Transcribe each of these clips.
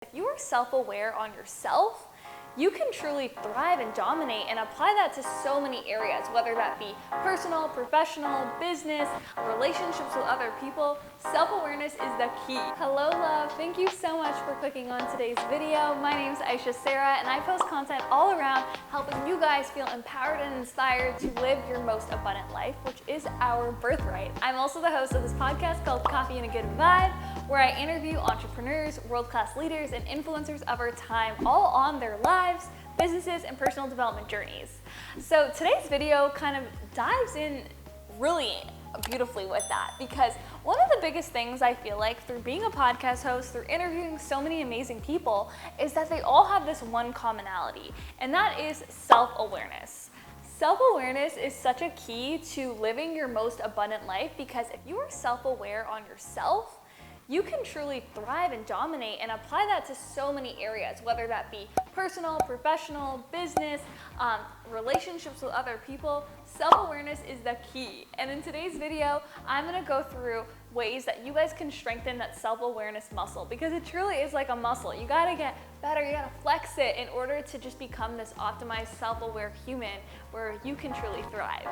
If you are self-aware on yourself, you can truly thrive and dominate and apply that to so many areas, whether that be personal, professional, business, relationships with other people. Self-awareness is the key. Hello, love. Thank you so much for clicking on today's video. My name is Ayesha Sehra, and I post content all around helping you guys feel empowered and inspired to live your most abundant life, which is our birthright. I'm also the host of this podcast called Coffee and a Good Vibe, where I interview entrepreneurs, world-class leaders, and influencers of our time, all on their lives, businesses, and personal development journeys. So today's video kind of dives in really beautifully with that, because one of the biggest things I feel like through being a podcast host, through interviewing so many amazing people, is that they all have this one commonality, and that is self-awareness. Self-awareness is such a key to living your most abundant life, because if you are self-aware on yourself, you can truly thrive and dominate and apply that to so many areas, whether that be personal, professional, business, relationships with other people. Self-awareness is the key. And in today's video, I'm gonna go through ways that you guys can strengthen that self-awareness muscle, because it truly is like a muscle. You gotta get better, you gotta flex it in order to just become this optimized, self-aware human where you can truly thrive.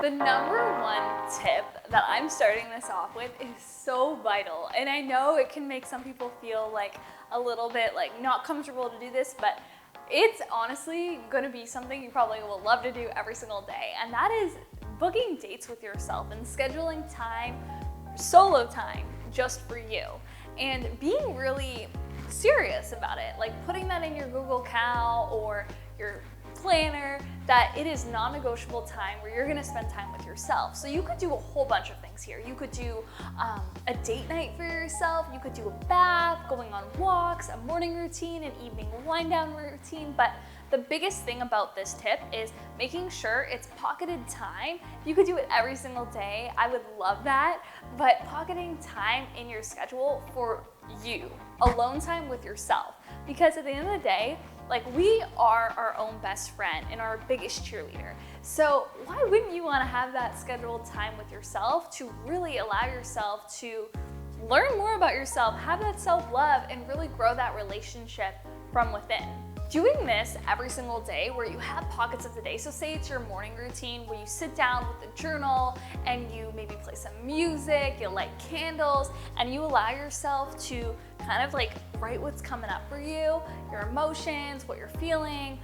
The number one tip that I'm starting this off with is so vital, and I know it can make some people feel like a little bit like not comfortable to do this, but it's honestly gonna be something you probably will love to do every single day, and that is booking dates with yourself and scheduling time, solo time, just for you, and being really serious about it, like putting that in your Google Cal or your planner, that it is non-negotiable time where you're gonna spend time with yourself. So you could do a whole bunch of things here. You could do a date night for yourself, you could do a bath, going on walks, a morning routine, an evening wind down routine, but the biggest thing about this tip is making sure it's pocketed time. You could do it every single day. I would love that, but pocketing time in your schedule for you, alone time with yourself. Because at the end of the day, like, we are our own best friend and our biggest cheerleader. So why wouldn't you want to have that scheduled time with yourself to really allow yourself to learn more about yourself, have that self-love, and really grow that relationship from within? Doing this every single day where you have pockets of the day, so say it's your morning routine where you sit down with a journal and you maybe play some music, you light candles, and you allow yourself to kind of like write what's coming up for you, your emotions, what you're feeling.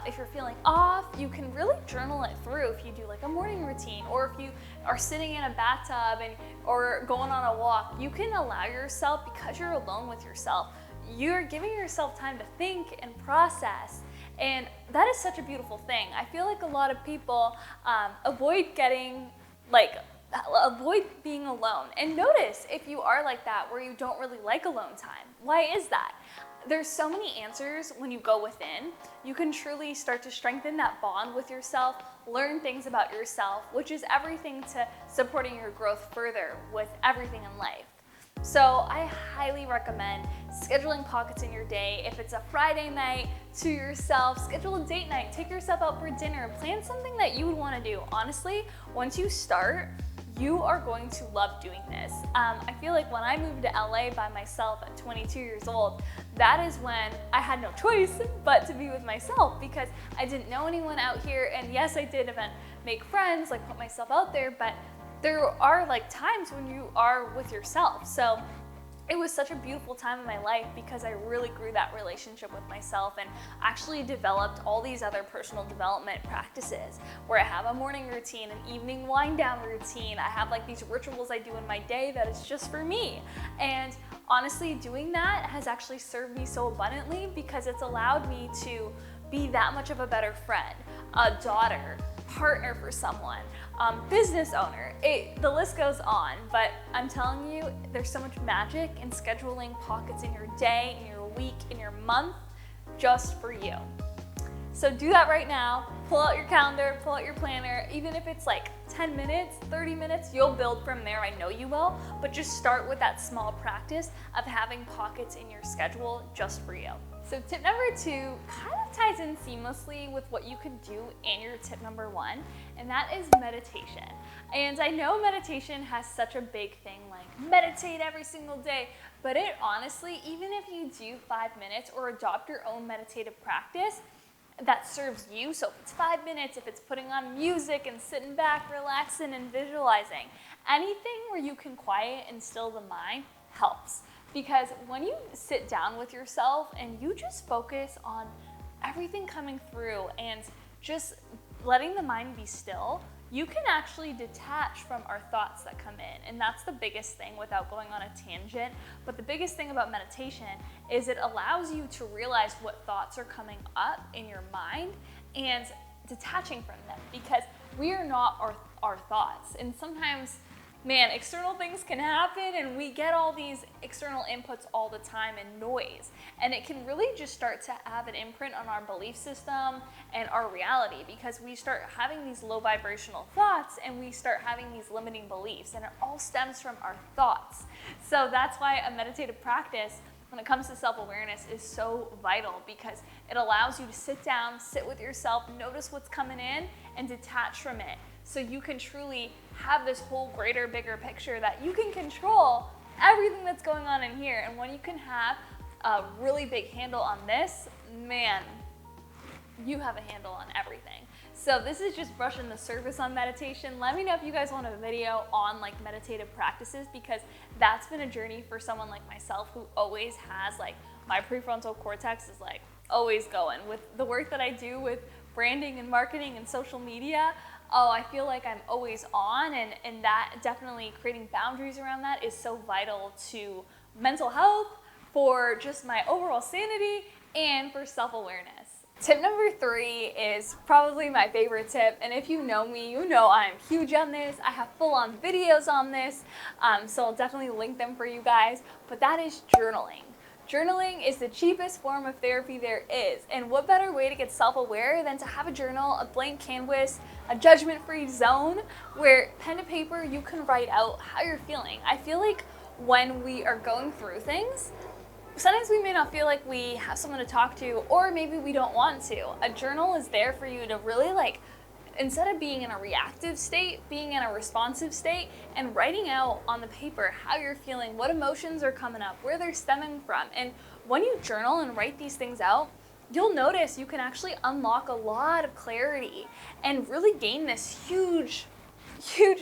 If you're feeling off, you can really journal it through if you do like a morning routine, or if you are sitting in a bathtub or going on a walk. You can allow yourself, because you're alone with yourself, you're giving yourself time to think and process, and that is such a beautiful thing. I feel like a lot of people avoid being alone. And notice if you are like that, where you don't really like alone time. Why is that? There's so many answers when you go within. You can truly start to strengthen that bond with yourself, learn things about yourself, which is everything to supporting your growth further with everything in life. So I highly recommend scheduling pockets in your day. If it's a Friday night to yourself, schedule a date night, take yourself out for dinner, plan something that you would want to do. Honestly, once you start, you are going to love doing this. I feel like when I moved to LA by myself at 22 years old, that is when I had no choice but to be with myself, because I didn't know anyone out here. And yes, I did make friends, like put myself out there, but there are like times when you are with yourself. So it was such a beautiful time in my life, because I really grew that relationship with myself and actually developed all these other personal development practices where I have a morning routine, an evening wind down routine. I have like these rituals I do in my day that is just for me. And honestly, doing that has actually served me so abundantly, because it's allowed me to be that much of a better friend, a daughter, partner for someone, business owner. The list goes on, but I'm telling you, there's so much magic in scheduling pockets in your day, in your week, in your month, just for you. So do that right now. Pull out your calendar, pull out your planner. Even if it's like 10 minutes, 30 minutes, you'll build from there. I know you will, but just start with that small practice of having pockets in your schedule just for you. So tip number 2 kind of ties in seamlessly with what you could do in your tip number 1, and that is meditation. And I know meditation has such a big thing, like meditate every single day, but it honestly, even if you do 5 minutes or adopt your own meditative practice that serves you, so if it's 5 minutes, if it's putting on music and sitting back, relaxing and visualizing, anything where you can quiet and still the mind helps. Because when you sit down with yourself and you just focus on everything coming through and just letting the mind be still, you can actually detach from our thoughts that come in. And that's the biggest thing without going on a tangent. But the biggest thing about meditation is it allows you to realize what thoughts are coming up in your mind and detaching from them, because we are not our thoughts. And sometimes, man, external things can happen and we get all these external inputs all the time and noise. And it can really just start to have an imprint on our belief system and our reality, because we start having these low vibrational thoughts and we start having these limiting beliefs, and it all stems from our thoughts. So that's why a meditative practice, when it comes to self-awareness, is so vital, because it allows you to sit down, sit with yourself, notice what's coming in and detach from it. So you can truly have this whole greater, bigger picture that you can control everything that's going on in here. And when you can have a really big handle on this, man, you have a handle on everything. So this is just brushing the surface on meditation. Let me know if you guys want a video on like meditative practices, because that's been a journey for someone like myself who always has like my prefrontal cortex is like always going with the work that I do with branding and marketing and social media. Oh, I feel like I'm always on, and that definitely creating boundaries around that is so vital to mental health, for just my overall sanity, and for self-awareness. Tip number 3 is probably my favorite tip, and if you know me, you know I'm huge on this. I have full-on videos on this, so I'll definitely link them for you guys, but that is journaling. Journaling is the cheapest form of therapy there is, and what better way to get self-aware than to have a journal, a blank canvas, a judgment-free zone where pen to paper you can write out how you're feeling. I feel like when we are going through things, sometimes we may not feel like we have someone to talk to, or maybe we don't want to. A journal is there for you to really instead of being in a reactive state, being in a responsive state and writing out on the paper how you're feeling, what emotions are coming up, where they're stemming from. And when you journal and write these things out, you'll notice you can actually unlock a lot of clarity and really gain this huge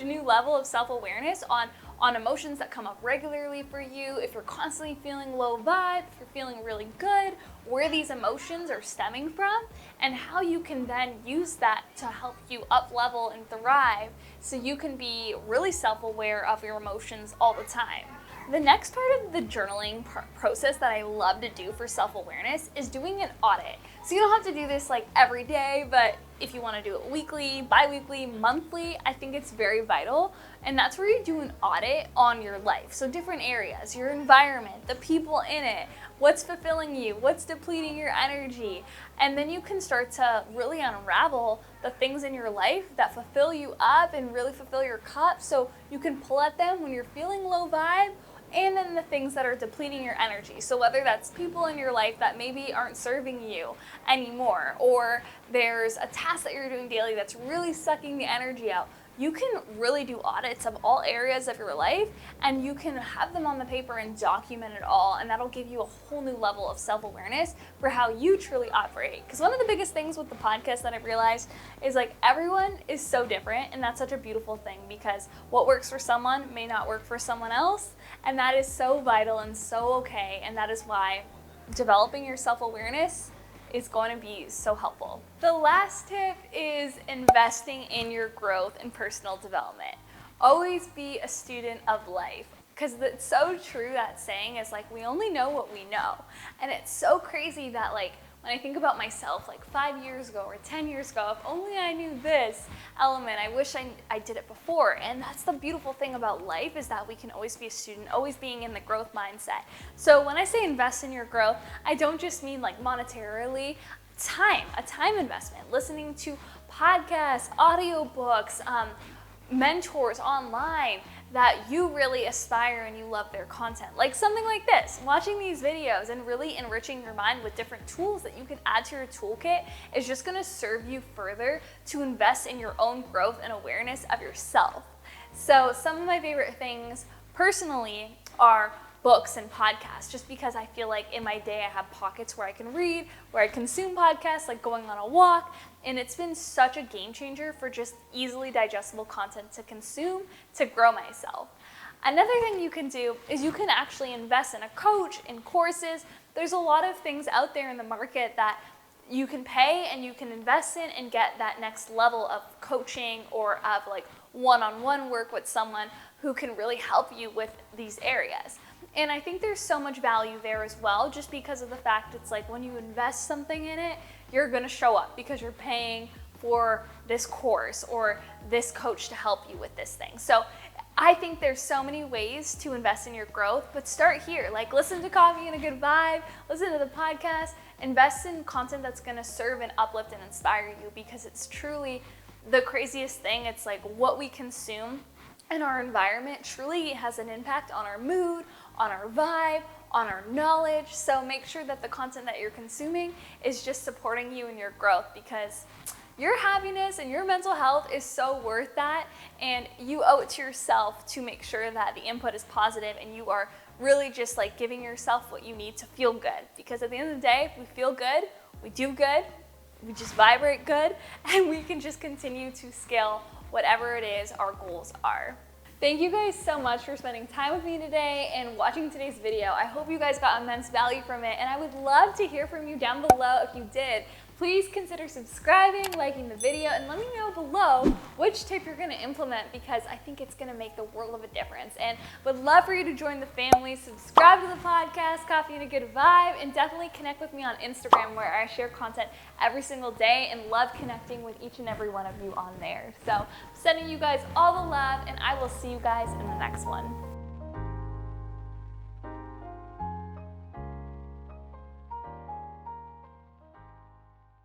new level of self-awareness on emotions that come up regularly for you. If you're constantly feeling low vibe, if you're feeling really good, where these emotions are stemming from, and how you can then use that to help you up level and thrive so you can be really self-aware of your emotions all the time. The next part of the journaling process that I love to do for self-awareness is doing an audit. So you don't have to do this like every day, but if you want to do it weekly, bi-weekly, monthly, I think it's very vital. And that's where you do an audit on your life. So different areas, your environment, the people in it, what's fulfilling you, what's depleting your energy. And then you can start to really unravel the things in your life that fulfill you up and really fulfill your cup, so you can pull at them when you're feeling low vibe, and then the things that are depleting your energy. So whether that's people in your life that maybe aren't serving you anymore, or there's a task that you're doing daily that's really sucking the energy out, you can really do audits of all areas of your life, and you can have them on the paper and document it all, and that'll give you a whole new level of self-awareness for how you truly operate. Because one of the biggest things with the podcast that I've realized is like everyone is so different, and that's such a beautiful thing, because what works for someone may not work for someone else, and that is so vital and so okay, and that is why developing your self-awareness is going to be so helpful. The last tip is investing in your growth and personal development. Always be a student of life, because it's so true, that saying is like, we only know what we know. And it's so crazy that like, when I think about myself like 5 years ago or 10 years ago, if only I knew this element, I wish I did it before. And that's the beautiful thing about life, is that we can always be a student, always being in the growth mindset. So when I say invest in your growth, I don't just mean like monetarily, a time investment, listening to podcasts, audiobooks, mentors online, that you really aspire and you love their content. Like something like this, watching these videos and really enriching your mind with different tools that you can add to your toolkit is just gonna serve you further to invest in your own growth and awareness of yourself. So some of my favorite things personally are books and podcasts, just because I feel like in my day I have pockets where I can read, where I consume podcasts, like going on a walk, and it's been such a game changer for just easily digestible content to consume to grow myself. Another thing you can do is you can actually invest in a coach, in courses. There's a lot of things out there in the market that you can pay and you can invest in and get that next level of coaching or of like one-on-one work with someone who can really help you with these areas. And I think there's so much value there as well, just because of the fact it's like when you invest something in it, you're gonna show up because you're paying for this course or this coach to help you with this thing. So I think there's so many ways to invest in your growth, but start here. Like listen to Coffee and a Good Vibe, listen to the podcast, invest in content that's gonna serve and uplift and inspire you, because it's truly the craziest thing. It's like what we consume in our environment truly has an impact on our mood, on our vibe, on our knowledge. So make sure that the content that you're consuming is just supporting you in your growth, because your happiness and your mental health is so worth that, and you owe it to yourself to make sure that the input is positive and you are really just like giving yourself what you need to feel good. Because at the end of the day, if we feel good, we do good, we just vibrate good, and we can just continue to scale whatever it is our goals are. Thank you guys so much for spending time with me today and watching today's video. I hope you guys got immense value from it, and I would love to hear from you down below if you did. Please consider subscribing, liking the video, and let me know below which tip you're gonna implement, because I think it's gonna make the world of a difference. And would love for you to join the family, subscribe to the podcast, Coffee and a Good Vibe, and definitely connect with me on Instagram, where I share content every single day and love connecting with each and every one of you on there. So sending you guys all the love, and I will see you guys in the next one.